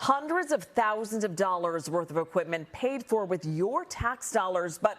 Hundreds of thousands of dollars worth of equipment paid for with your tax dollars, but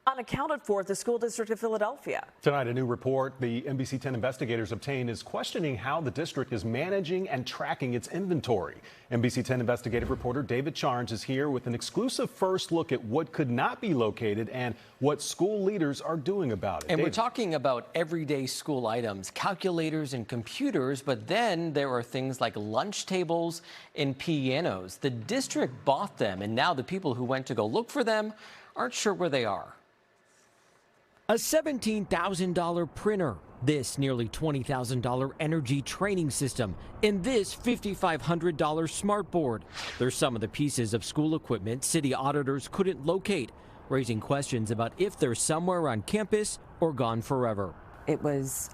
unaccounted for at the school district of Philadelphia. Tonight, a new report the NBC 10 investigators obtained is questioning how the district is managing and tracking its inventory. NBC 10 investigative reporter David Charnes is here with an exclusive first look at what could not be located and what school leaders are doing about it. And David. we're talking about everyday school items, calculators and computers, but then there are things like lunch tables and pianos. The district bought them, and now the people who went to go look for them aren't sure where they are. A $17,000 printer, this nearly $20,000 energy training system, and this $5,500 smartboard. They're some of the pieces of school equipment city auditors couldn't locate, raising questions about if they're somewhere on campus or gone forever. It was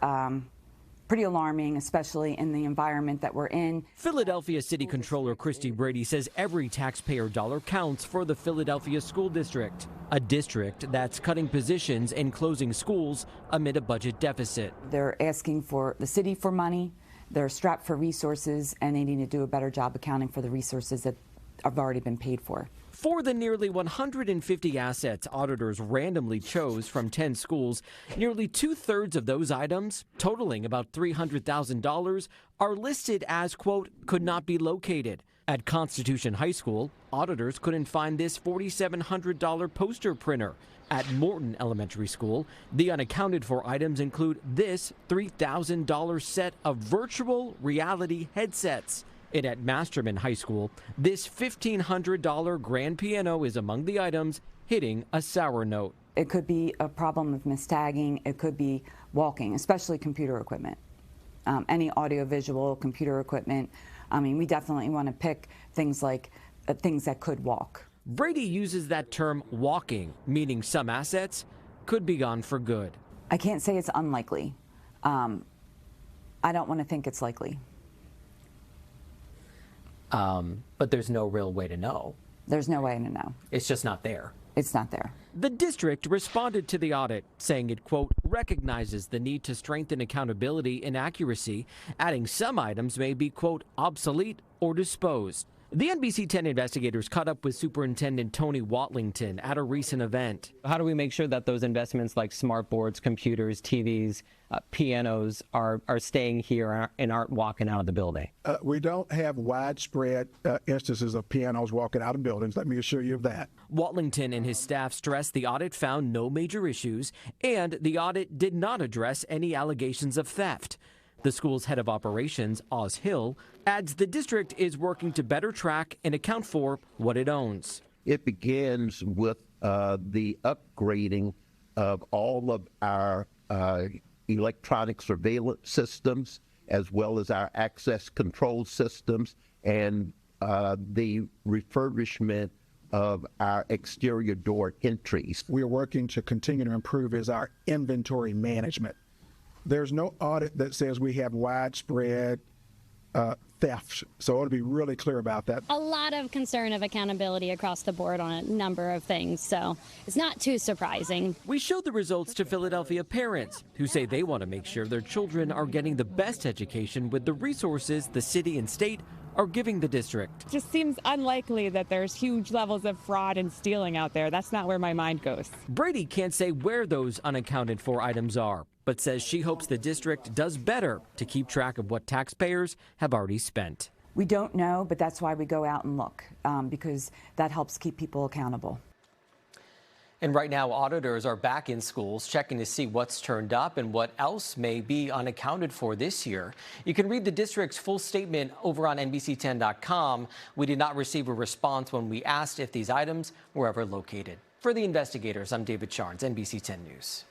pretty alarming, especially in the environment that we're in. Philadelphia City Controller Christy Brady says every taxpayer dollar counts for the Philadelphia School District, a district that's cutting positions and closing schools amid a budget deficit. They're asking for the city for money, they're strapped for resources, and they need to do a better job accounting for the resources that have already been paid for. For the nearly 150 assets auditors randomly chose from 10 schools, nearly two-thirds of those items, totaling about $300,000, are listed as, quote, could not be located. At Constitution High School, auditors couldn't find this $4,700 poster printer. At Morton Elementary School, the unaccounted for items include this $3,000 set of virtual reality headsets. And at Masterman High School, this $1,500 grand piano is among the items hitting a sour note. It could be a problem of mistagging, it could be walking, especially computer equipment. Any audiovisual computer equipment. I mean, we definitely want to pick things like things that could walk. Brady uses that term walking, meaning some assets could be gone for good. I can't say it's unlikely. I don't want to think it's likely. But there's no real way to know. There's no way to know. It's just not there. It's not there. The district responded to the audit, saying it, quote, recognizes the need to strengthen accountability and accuracy, adding some items may be, quote, obsolete or disposed. The NBC 10 investigators caught up with Superintendent Tony Watlington at a recent event. How do we make sure that those investments like smartboards, computers, TVs, pianos are staying here and aren't walking out of the building? We don't have widespread instances of pianos walking out of buildings. Let me assure you of that. Watlington and his staff stressed the audit found no major issues, and the audit did not address any allegations of theft. The school's head of operations, Oz Hill, adds the district is working to better track and account for what it owns. It begins with the upgrading of all of our electronic surveillance systems, as well as our access control systems, and the refurbishment of our exterior door entries. We are working to continue to improve our inventory management. There's no audit that says we have widespread theft, so I want to be really clear about that. A lot of concern of accountability across the board on a number of things, so it's not too surprising. We showed the results to Philadelphia parents who say they want to make sure their children are getting the best education with the resources the city and state are giving the district. It just seems unlikely that there's huge levels of fraud and stealing out there. That's not where my mind goes. Brady can't say where those unaccounted for items are, but says she hopes the district does better to keep track of what taxpayers have already spent. We don't know, but that's why we go out and look, because that helps keep people accountable. And right now, auditors are back in schools checking to see what's turned up and what else may be unaccounted for this year. You can read the district's full statement over on NBC10.com. We did not receive a response when we asked if these items were ever located. For the investigators, I'm David Charnes, NBC 10 News.